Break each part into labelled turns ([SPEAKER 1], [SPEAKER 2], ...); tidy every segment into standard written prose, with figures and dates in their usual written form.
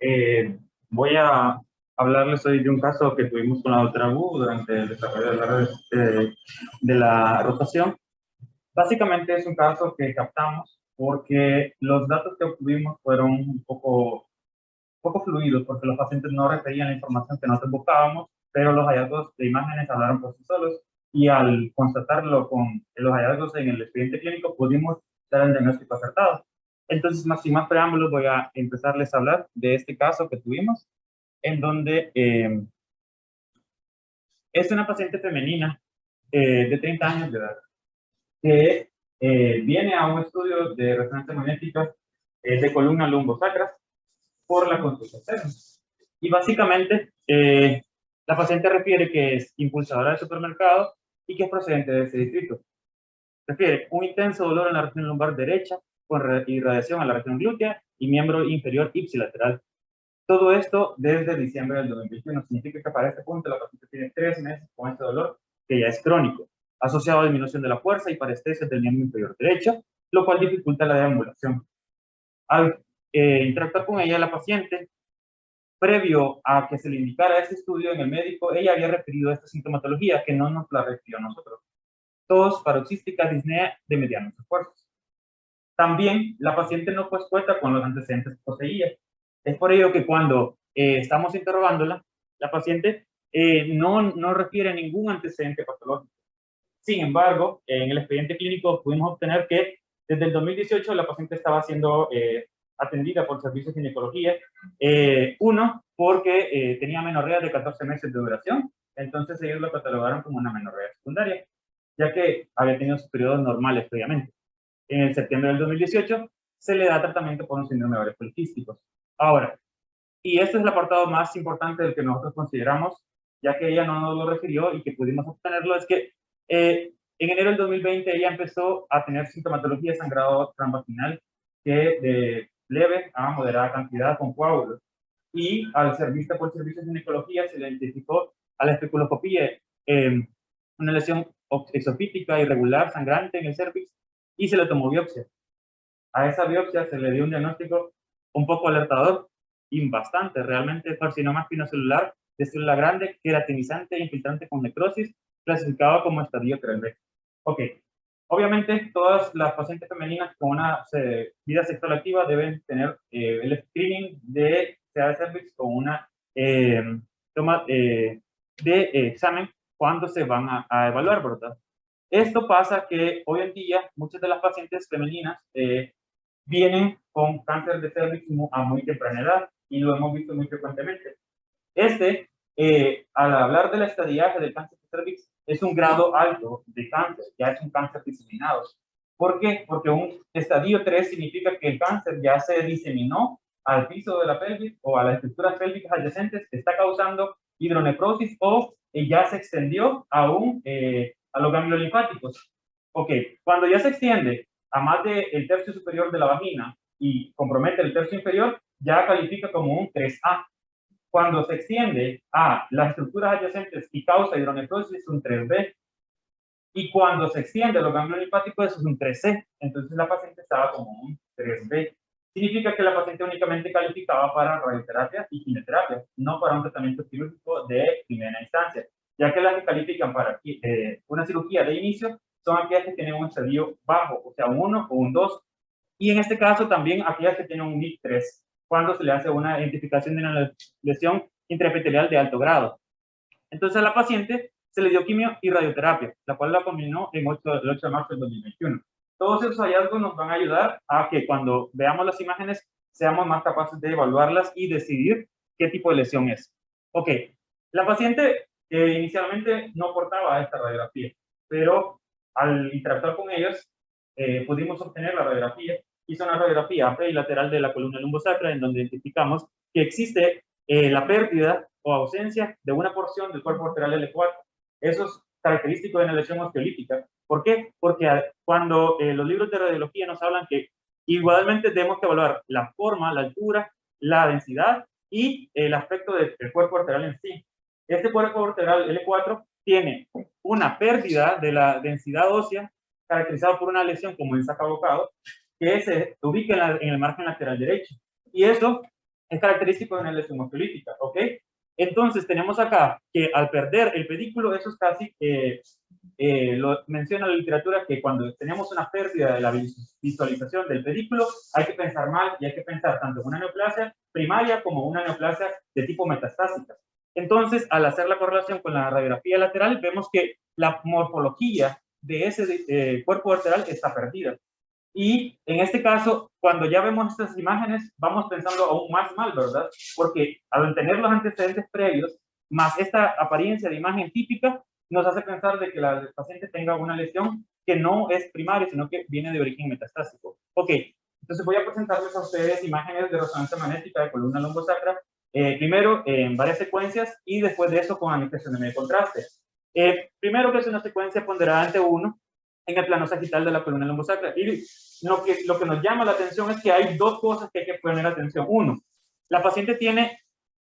[SPEAKER 1] Eh, Voy a hablarles hoy de un caso que tuvimos con la doctora Wu durante el desarrollo de de la rotación. Básicamente es un caso que captamos porque los datos que obtuvimos fueron poco fluidos, porque los pacientes no referían la información que nosotros buscábamos, pero los hallazgos de imágenes hablaron por sí solos, y al constatarlo con los hallazgos en el expediente clínico pudimos dar el diagnóstico acertado. Entonces, sin más preámbulos, voy a empezarles a hablar de este caso que tuvimos, en donde es una paciente femenina de 30 años de edad, que viene a un estudio de resonancia magnética de columna lumbosacra por la consulta externa. Y básicamente, la paciente refiere que es impulsadora de supermercado y que es procedente de ese distrito. Refiere un intenso dolor en la región lumbar derecha, con irradiación a la región glútea y miembro inferior ipsilateral. Todo esto desde diciembre del 2021. Significa que para este punto la paciente tiene 3 meses con este dolor, que ya es crónico, asociado a disminución de la fuerza y parestesia del miembro inferior derecho, lo cual dificulta la deambulación. Al interactuar con ella, la paciente, previo a que se le indicara este estudio en el médico, ella había referido esta sintomatología que no nos la refirió a nosotros: tos paroxística, disnea de medianos esfuerzos. También la paciente no cuenta con los antecedentes que poseía. Es por ello que cuando estamos interrogándola, la paciente no refiere ningún antecedente patológico. Sin embargo, en el expediente clínico pudimos obtener que desde el 2018 la paciente estaba siendo atendida por servicios de ginecología. Uno, porque tenía menorrea de 14 meses de duración, entonces ellos lo catalogaron como una menorrea secundaria, ya que había tenido sus periodos normales previamente. En septiembre del 2018 se le da tratamiento por un síndrome de ovarios poliquísticos. Ahora, y este es el apartado más importante del que nosotros consideramos, ya que ella no nos lo refirió y que pudimos obtenerlo, es que en enero del 2020 ella empezó a tener sintomatología de sangrado transvaginal, que de leve a moderada cantidad con coágulos. Y al ser vista por servicios de ginecología se le identificó a la especuloscopía una lesión exofítica irregular sangrante en el cervix, y se le tomó biopsia. A esa biopsia se le dio un diagnóstico un poco alertador y bastante, realmente: carcinoma espinocelular de célula grande, queratinizante e infiltrante con necrosis, clasificado como estadio 3B. Ok, obviamente todas las pacientes femeninas con una vida sexual activa deben tener el screening de CA de cervix con una toma de examen cuando se van a evaluar, ¿verdad? Esto pasa que hoy en día muchas de las pacientes femeninas vienen con cáncer de cervix a muy temprana edad, y lo hemos visto muy frecuentemente. Al hablar del estadiaje del cáncer de cervix, es un grado alto de cáncer, ya es un cáncer diseminado. ¿Por qué? Porque un estadio 3 significa que el cáncer ya se diseminó al piso de la pelvis o a las estructuras pélvicas adyacentes, está causando hidronecrosis, o ya se extendió aún a los ganglios linfáticos. Ok, cuando ya se extiende a más del tercio superior de la vagina y compromete el tercio inferior, ya califica como un 3A. Cuando se extiende a las estructuras adyacentes y causa hidronecrosis, es un 3B. Y cuando se extiende a los ganglios linfáticos, eso es un 3C. Entonces la paciente estaba como un 3B. Significa que la paciente únicamente calificaba para radioterapia y quimioterapia, no para un tratamiento quirúrgico de primera instancia, ya que las que califican para una cirugía de inicio son aquellas que tienen un estadio bajo, o sea, un 1 o un 2. Y en este caso también aquellas que tienen un NIC 3, cuando se le hace una identificación de una lesión intraepitelial de alto grado. Entonces a la paciente se le dio quimio y radioterapia, la cual la combinó el 8 de marzo del 2021. Todos esos hallazgos nos van a ayudar a que cuando veamos las imágenes seamos más capaces de evaluarlas y decidir qué tipo de lesión es. Ok, la paciente inicialmente no portaba esta radiografía, pero al interactuar con ellos pudimos obtener la radiografía. Hizo una radiografía lateral de la columna lumbosacra, en donde identificamos que existe la pérdida o ausencia de una porción del cuerpo vertebral L4. Eso es característico de una lesión osteolítica. ¿Por qué? Porque cuando los libros de radiología nos hablan que igualmente tenemos que evaluar la forma, la altura, la densidad y el aspecto del cuerpo vertebral en sí. Este cuerpo vertebral L4 tiene una pérdida de la densidad ósea, caracterizado por una lesión como el sacabocado, que se ubica en el margen lateral derecho. Y eso Es característico de una lesión musculítica, ¿ok? Entonces tenemos acá que al perder el pedículo, eso es casi, lo menciona la literatura, que cuando tenemos una pérdida de la visualización del pedículo, hay que pensar mal y hay que pensar tanto en una neoplasia primaria como una neoplasia de tipo metastásica. Entonces, al hacer la correlación con la radiografía lateral, vemos que la morfología de ese cuerpo vertebral está perdida. Y en este caso, cuando ya vemos estas imágenes, vamos pensando aún más mal, ¿verdad? Porque al tener los antecedentes previos, más esta apariencia de imagen típica, nos hace pensar de que la paciente tenga una lesión que no es primaria, sino que viene de origen metastásico. Ok, entonces voy a presentarles a ustedes imágenes de resonancia magnética de columna lumbosacra, primero en varias secuencias y después de eso con anestesiotomía de contraste. Primero, que es una secuencia ponderada ante 1 en el plano sagital de la columna lumbosacra. Y lo que nos llama la atención es que hay dos cosas que hay que poner atención. Uno, la paciente tiene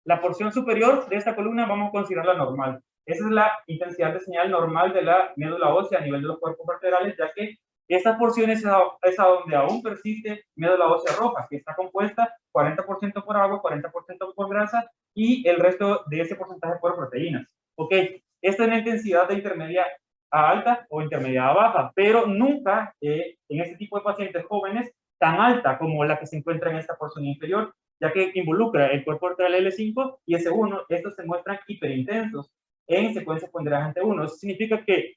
[SPEAKER 1] la porción superior de esta columna, vamos a considerarla normal. Esa es la intensidad de señal normal de la médula ósea a nivel de los cuerpos vertebrales, ya que esta porción es a donde aún persiste médula ósea roja, que está compuesta 40% por agua, 40% por grasa y el resto de ese porcentaje por proteínas. Ok, esta es la intensidad de intermedia a alta o intermedia a baja, pero nunca en este tipo de pacientes jóvenes tan alta como la que se encuentra en esta porción inferior, ya que involucra el cuerpo vertebral L5 y S1. Estos se muestran hiperintensos en secuencias ponderadas ante 1. Eso significa que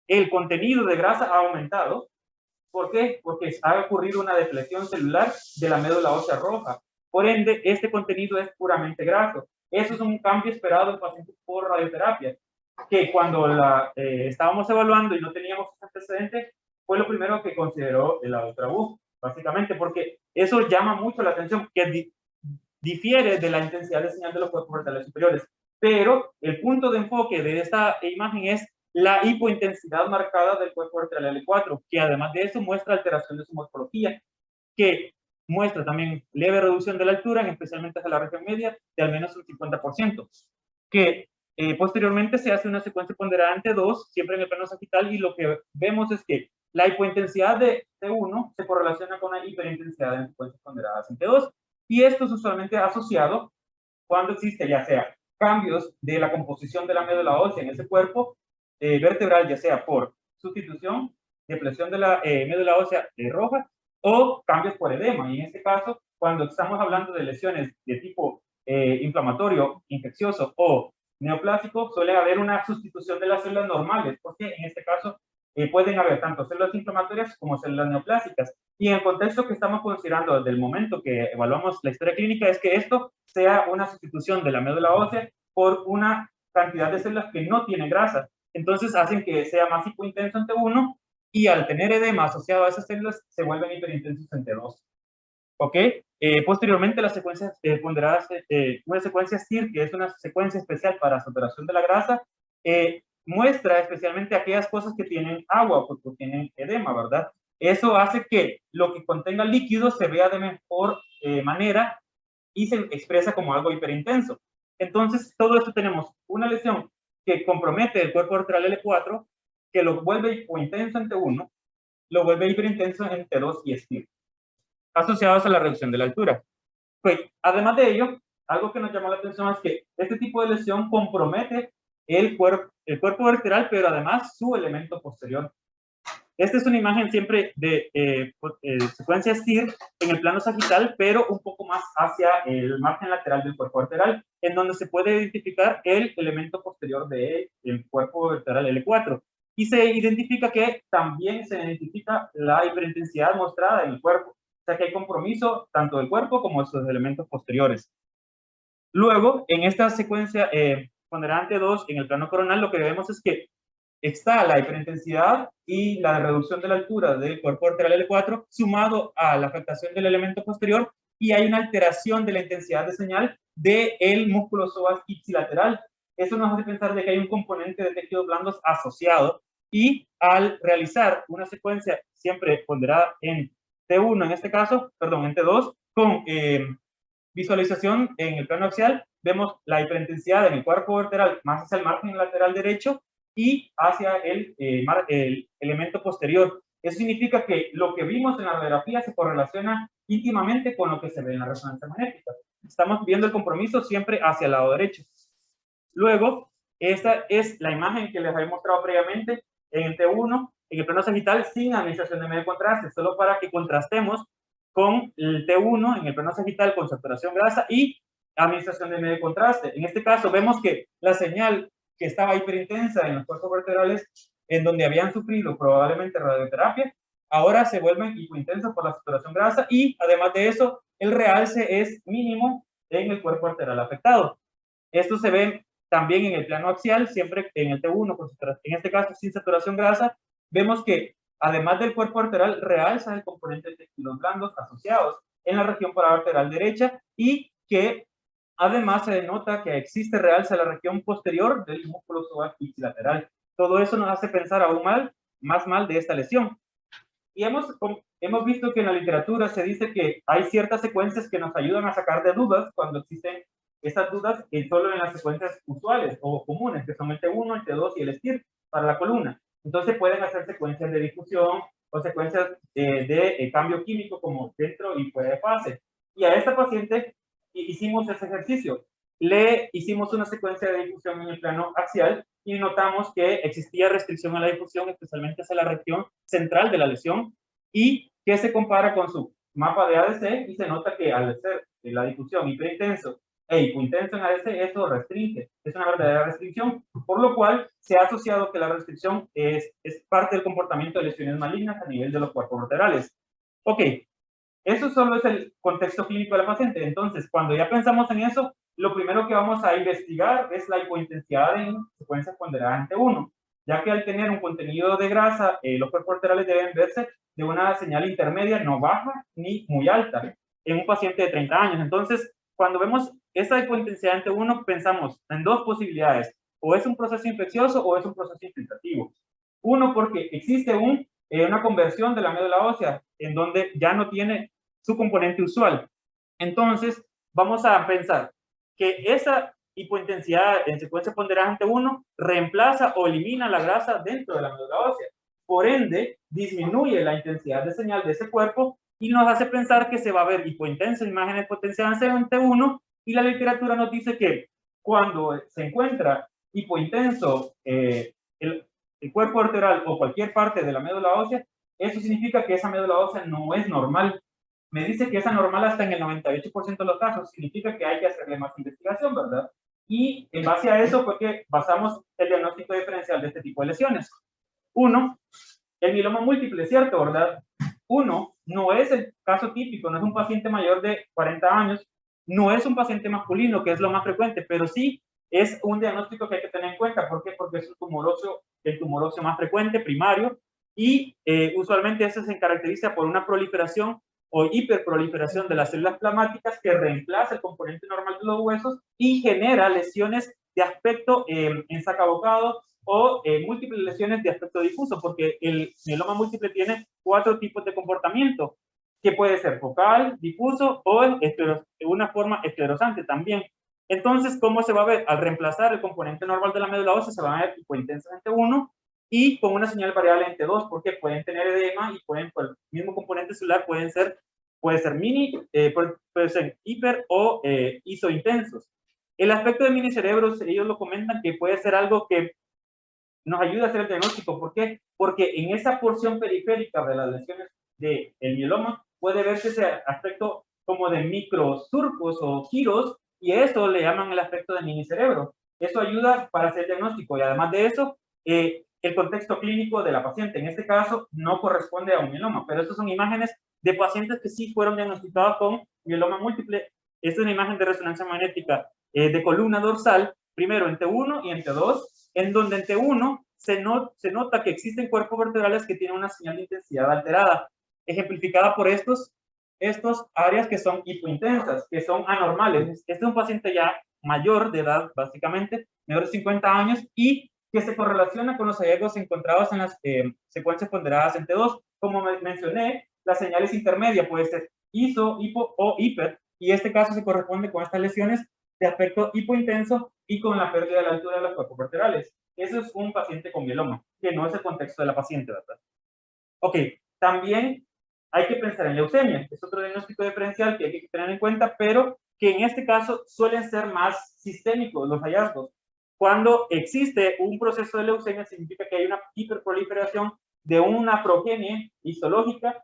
[SPEAKER 1] el contenido de grasa ha aumentado. ¿Por qué? Porque ha ocurrido una depresión celular de la médula ósea roja. Por ende, este contenido es puramente graso. Eso es un cambio esperado en pacientes por radioterapia, que cuando estábamos evaluando y no teníamos antecedentes, fue lo primero que consideró la doctora Wu, básicamente, porque eso llama mucho la atención, que difiere de la intensidad de señal de los cuerpos vertebrales superiores. Pero el punto de enfoque de esta imagen es la hipointensidad marcada del cuerpo vertebral L4, que además de eso muestra alteración de su morfología, que muestra también leve reducción de la altura, especialmente hacia la región media, de al menos un 50%, que posteriormente se hace una secuencia ponderada ante 2, siempre en el plano sagital, y lo que vemos es que la hipointensidad de T1 se correlaciona con la hiperintensidad en secuencias ponderadas ante 2, y esto es usualmente asociado cuando existe ya sea cambios de la composición de la médula ósea en ese cuerpo vertebral, ya sea por sustitución, depresión de la médula ósea roja o cambios por edema. Y en este caso, cuando estamos hablando de lesiones de tipo inflamatorio, infeccioso o neoplásico, suele haber una sustitución de las células normales, porque en este caso pueden haber tanto células inflamatorias como células neoplásicas. Y en el contexto que estamos considerando desde el momento que evaluamos la historia clínica es que esto sea una sustitución de la médula ósea por una cantidad de células que no tienen grasa. Entonces hacen que sea más hipointenso ante 1 y al tener edema asociado a esas células se vuelven hiperintensos ante 2. ¿Ok? Posteriormente las secuencias ponderadas, una secuencia STIR, que es una secuencia especial para saturación de la grasa, muestra especialmente aquellas cosas que tienen agua, porque tienen edema, ¿verdad? Eso hace que lo que contenga líquido se vea de mejor manera y se expresa como algo hiperintenso. Entonces, todo esto tenemos una lesión que compromete el cuerpo vertebral L4, que lo vuelve hipointenso ante 1, lo vuelve hiperintenso ante 2 y STIR, asociados a la reducción de la altura. Pues, además de ello, algo que nos llamó la atención es que este tipo de lesión compromete el cuerpo vertebral, pero además su elemento posterior. Esta es una imagen siempre de secuencia STIR en el plano sagital, pero un poco más hacia el margen lateral del cuerpo vertebral, en donde se puede identificar el elemento posterior del cuerpo vertebral L4. Y se identifica que también se identifica la hiperintensidad mostrada en el cuerpo. O sea que hay compromiso tanto del cuerpo como de sus elementos posteriores. Luego, en esta secuencia ponderante 2, en el plano coronal, lo que vemos es que está la hiperintensidad y la reducción de la altura del cuerpo vertebral L4 sumado a la afectación del elemento posterior, y hay una alteración de la intensidad de señal del músculo psoas ipsilateral. Eso nos hace pensar de que hay un componente de tejidos blandos asociado, y al realizar una secuencia siempre ponderada en T1 en este caso, perdón, en T2, con visualización en el plano axial, vemos la hiperintensidad en el cuerpo vertebral más hacia el margen lateral derecho y hacia el elemento posterior. Eso significa que lo que vimos en la radiografía se correlaciona íntimamente con lo que se ve en la resonancia magnética. estamos viendo el compromiso siempre hacia el lado derecho. Luego, esta es la imagen que les había mostrado previamente en el T1, en el plano sagital, sin administración de medio contraste, solo para que contrastemos con el T1 en el plano sagital con saturación grasa y administración de medio contraste. En este caso, vemos que la señal que estaba hiperintensa en los cuerpos vertebrales, en donde habían sufrido probablemente radioterapia, ahora se vuelven hipointensas por la saturación grasa y, además de eso, el realce es mínimo en el cuerpo arterial afectado. Esto se ve también en el plano axial, siempre en el T1, en este caso sin saturación grasa, vemos que además del cuerpo arterial realza el componente de tejidos blandos asociados en la región paravertebral derecha y que además se denota que existe realza en la región posterior del músculo subáqueo ipsilateral. Todo eso nos hace pensar aún más mal de esta lesión. Y hemos visto que en la literatura se dice que hay ciertas secuencias que nos ayudan a sacar de dudas cuando existen estas dudas solo en las secuencias usuales o comunes, que son el T1, el T2 y el STIR para la columna. Entonces pueden hacer secuencias de difusión o secuencias de cambio químico como dentro y fuera de fase. Y a esta paciente hicimos ese ejercicio. Le hicimos una secuencia de difusión en el plano axial y notamos que existía restricción a la difusión, especialmente hacia la región central de la lesión, y que se compara con su mapa de ADC y se nota que al ser la difusión hiperintenso e hipointenso en ADC, eso restringe, es una verdadera restricción, por lo cual se ha asociado que la restricción es parte del comportamiento de lesiones malignas a nivel de los cuerpos vertebrales. Ok, eso solo es el contexto clínico de la paciente. Entonces, cuando ya pensamos en eso, lo primero que vamos a investigar es la hipointensidad en secuencias ponderadas en T1, ya que al tener un contenido de grasa, los cuerpos arteriales deben verse de una señal intermedia, no baja ni muy alta, en un paciente de 30 años. Entonces, cuando vemos esa hipointensidad en T1, pensamos en dos posibilidades: o es un proceso infeccioso o es un proceso infiltrativo. Uno, porque existe una conversión de la médula ósea en donde ya no tiene su componente usual. Entonces, vamos a pensar que esa hipointensidad en secuencia ponderada ante 1 reemplaza o elimina la grasa dentro de la médula ósea. Por ende, disminuye la intensidad de señal de ese cuerpo y nos hace pensar que se va a ver hipointensa imágenes potenciadas ante 1, y la literatura nos dice que cuando se encuentra hipointenso el cuerpo arterial o cualquier parte de la médula ósea, eso significa que esa médula ósea no es normal. Me dice que es anormal hasta en el 98% de los casos, significa que hay que hacerle más investigación, ¿verdad? Y en base a eso fue que basamos el diagnóstico diferencial de este tipo de lesiones. Uno, el mieloma múltiple, ¿cierto, verdad? Uno, no es el caso típico, no es un paciente mayor de 40 años, no es un paciente masculino, que es lo más frecuente, pero sí es un diagnóstico que hay que tener en cuenta. ¿Por qué? Porque es el tumor óseo más frecuente, primario, y usualmente eso se caracteriza por una proliferación o hiperproliferación de las células plasmáticas que reemplaza el componente normal de los huesos y genera lesiones de aspecto ensacabocado o múltiples lesiones de aspecto difuso, porque el mieloma múltiple tiene 4 tipos de comportamiento, que puede ser focal, difuso o una forma esclerosante también. Entonces, ¿cómo se va a ver? Al reemplazar el componente normal de la médula ósea, se van a ver hipointensamente 1 y con una señal variable entre 2, porque pueden tener edema y pueden, por el mismo componente celular, puede ser mini, puede ser hiper o isointensos. El aspecto de minicerebros, ellos lo comentan que puede ser algo que nos ayuda a hacer el diagnóstico. ¿Por qué? Porque en esa porción periférica de las lesiones del mieloma puede verse ese aspecto como de microsurcos o giros, y eso le llaman el aspecto de minicerebro. Eso ayuda para hacer el diagnóstico, y además de eso, el contexto clínico de la paciente, en este caso, no corresponde a un mieloma, pero estas son imágenes de pacientes que sí fueron diagnosticados con mieloma múltiple. Esta es una imagen de resonancia magnética de columna dorsal, primero en T1 y en T2, en donde en T1 se nota que existen cuerpos vertebrales que tienen una señal de intensidad alterada, ejemplificada por estos áreas que son hipointensas, que son anormales. Este es un paciente ya mayor de edad, básicamente, mayor de 50 años, y que se correlaciona con los hallazgos encontrados en las secuencias ponderadas en T2. Como mencioné, la señal es intermedia, puede ser iso, hipo o hiper, y este caso se corresponde con estas lesiones de aspecto hipointenso y con la pérdida de la altura de los cuerpos vertebrales. Eso es un paciente con mieloma, que no es el contexto de la paciente, ¿verdad? Ok, también hay que pensar en leucemia, es otro diagnóstico diferencial que hay que tener en cuenta, pero que en este caso suelen ser más sistémicos los hallazgos. Cuando existe un proceso de leucemia, significa que hay una hiperproliferación de una progenie histológica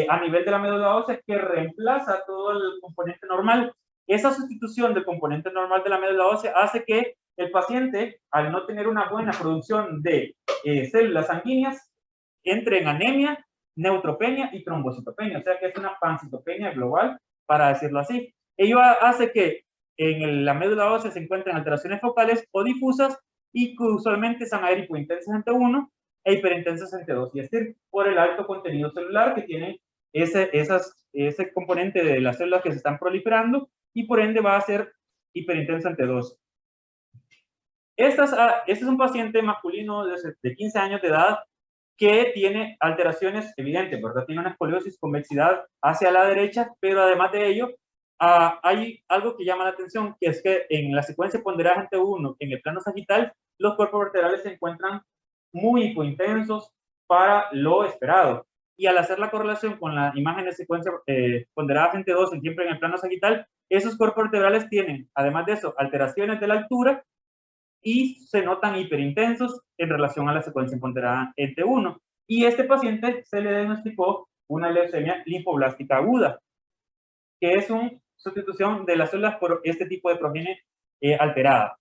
[SPEAKER 1] a nivel de la médula ósea que reemplaza todo el componente normal. Esa sustitución del componente normal de la médula ósea hace que el paciente, al no tener una buena producción de células sanguíneas, entre en anemia, neutropenia y trombocitopenia, o sea que es una pancitopenia global, para decirlo así. Ello hace que en la médula ósea se encuentren alteraciones focales o difusas y que usualmente son hipointensas ante 1 e hiperintensas ante 2, y es decir, por el alto contenido celular que tiene ese componente de las células que se están proliferando, y por ende va a ser hiperintensa ante 2. Este es un paciente masculino de 15 años de edad que tiene alteraciones evidentes, ¿verdad? Tiene una escoliosis, convexidad hacia la derecha, pero además de ello, hay algo que llama la atención, que es que en la secuencia ponderada ante 1, en el plano sagital, los cuerpos vertebrales se encuentran muy hipointensos para lo esperado. Y al hacer la correlación con la imagen de secuencia ponderada ante 2, siempre en el plano sagital, esos cuerpos vertebrales tienen, además de eso, alteraciones de la altura y se notan hiperintensos en relación a la secuencia ponderada entre 1. Y este paciente se le diagnosticó una leucemia linfoblástica aguda, que es una sustitución de las células por este tipo de progenie alterada.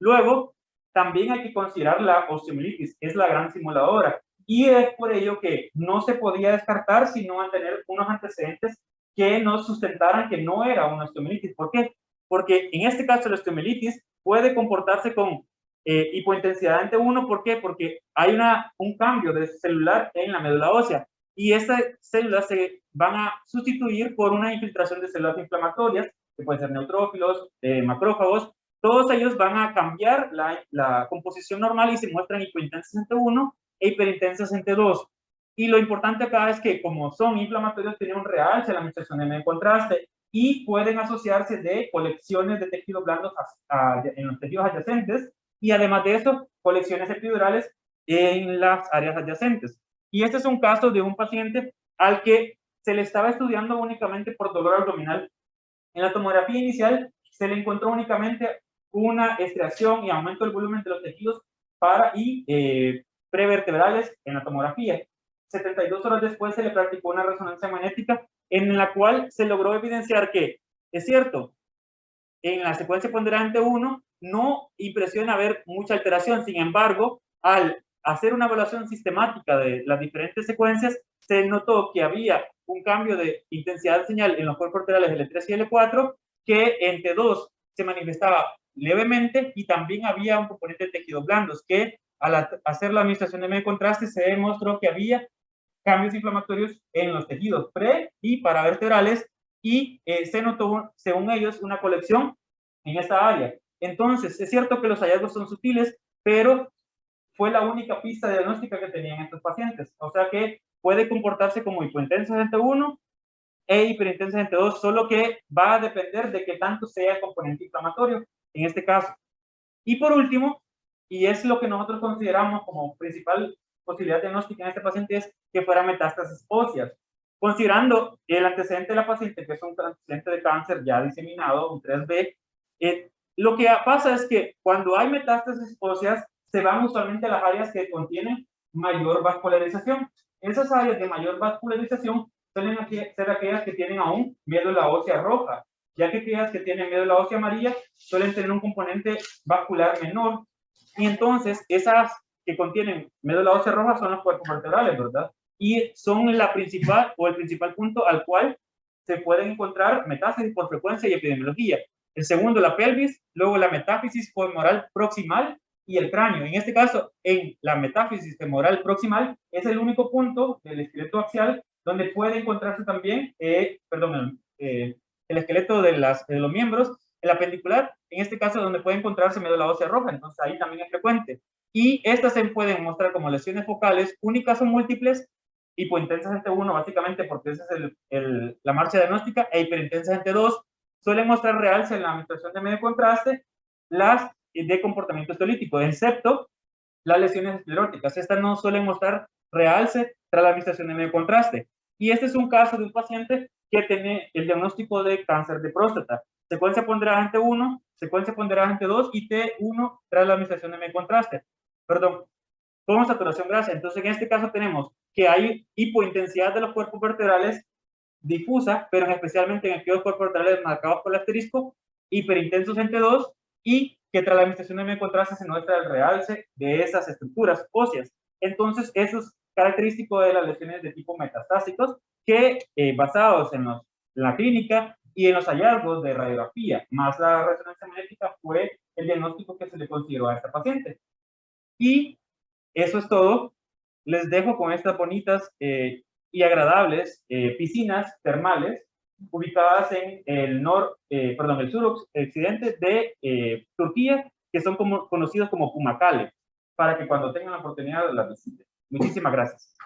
[SPEAKER 1] Luego, también hay que considerar la osteomielitis, que es la gran simuladora, y es por ello que no se podía descartar sino a tener unos antecedentes que nos sustentaran que no era una osteomielitis. ¿Por qué? Porque en este caso la osteomielitis puede comportarse con hipointensidad ante 1. ¿Por qué? Porque hay un cambio de celular en la médula ósea, y estas células se van a sustituir por una infiltración de células inflamatorias, que pueden ser neutrófilos, macrófagos. Todos ellos van a cambiar la composición normal y se muestran hipointensas ante 1 e hiperintensas ante 2. Y lo importante acá es que, como son inflamatorios, tienen un realce en la administración de medio contraste y pueden asociarse de colecciones de tejidos blandos en los tejidos adyacentes, y además de eso, colecciones epidurales en las áreas adyacentes. Y este es un caso de un paciente al que se le estaba estudiando únicamente por dolor abdominal. En la tomografía inicial se le encontró únicamente una estriación y aumento del volumen de los tejidos prevertebrales en la tomografía. 72 horas después se le practicó una resonancia magnética en la cual se logró evidenciar que, es cierto, en la secuencia ponderante 1 no impresiona ver mucha alteración. Sin embargo, al hacer una evaluación sistemática de las diferentes secuencias, se notó que había un cambio de intensidad de señal en los cuerpos vertebrales L3 y L4, que entre 2 se manifestaba levemente, y también había un componente de tejidos blandos, que al hacer la administración de medio contraste se demostró que había cambios inflamatorios en los tejidos pre y paravertebrales, y se notó, según ellos, una colección en esta área. Entonces, es cierto que los hallazgos son sutiles, pero fue la única pista diagnóstica que tenían estos pacientes. O sea que puede comportarse como hipointensas ante 1 e hiperintensas ante 2, solo que va a depender de qué tanto sea el componente inflamatorio en este caso. Y por último, y es lo que nosotros consideramos como principal posibilidad diagnóstica en este paciente, es que fuera metástasis óseas. Considerando el antecedente de la paciente, que es un antecedente de cáncer ya diseminado, un 3B, lo que pasa es que cuando hay metástasis óseas, se van usualmente a las áreas que contienen mayor vascularización. Esas áreas de mayor vascularización suelen ser aquellas que tienen aún médula ósea roja, ya que aquellas que tienen médula ósea amarilla suelen tener un componente vascular menor. Y entonces, esas que contienen médula ósea roja son los cuerpos vertebrales, ¿verdad? Y son la principal o el principal punto al cual se pueden encontrar metástasis por frecuencia y epidemiología. El segundo, la pelvis, luego la metáfisis femoral proximal y el cráneo. En este caso, en la metáfisis femoral proximal es el único punto del esqueleto axial donde puede encontrarse también, el esqueleto de los miembros, el apendicular, en este caso donde puede encontrarse médula ósea roja, entonces ahí también es frecuente. Y estas se pueden mostrar como lesiones focales únicas o múltiples, hipointensas ante 1, básicamente porque esa es la marcha diagnóstica, e hiperintensas ante 2, suelen mostrar realce en la administración de medio contraste, las de comportamiento histolítico, excepto las lesiones escleróticas. Estas no suelen mostrar realce tras la administración de medio contraste. Y este es un caso de un paciente que tiene el diagnóstico de cáncer de próstata. secuencia ponderada 1, secuencia ponderada 2 y T1 tras la administración de contraste. Perdón, con saturación grasa. Entonces, en este caso tenemos que hay hipointensidad de los cuerpos vertebrales difusa, pero especialmente en aquellos cuerpos vertebrales marcados por el asterisco, hiperintensos en T2, y que tras la administración de contraste se muestra el realce de esas estructuras óseas. Entonces, eso es característico de las lesiones de tipo metastásicos, que basados en la clínica y en los hallazgos de radiografía, más la resonancia magnética, fue el diagnóstico que se le consideró a esta paciente. Y eso es todo. Les dejo con estas bonitas y agradables piscinas termales ubicadas en el el suroccidente de Turquía, que son conocidos como Pumakale, para que cuando tengan la oportunidad las visiten. Muchísimas gracias.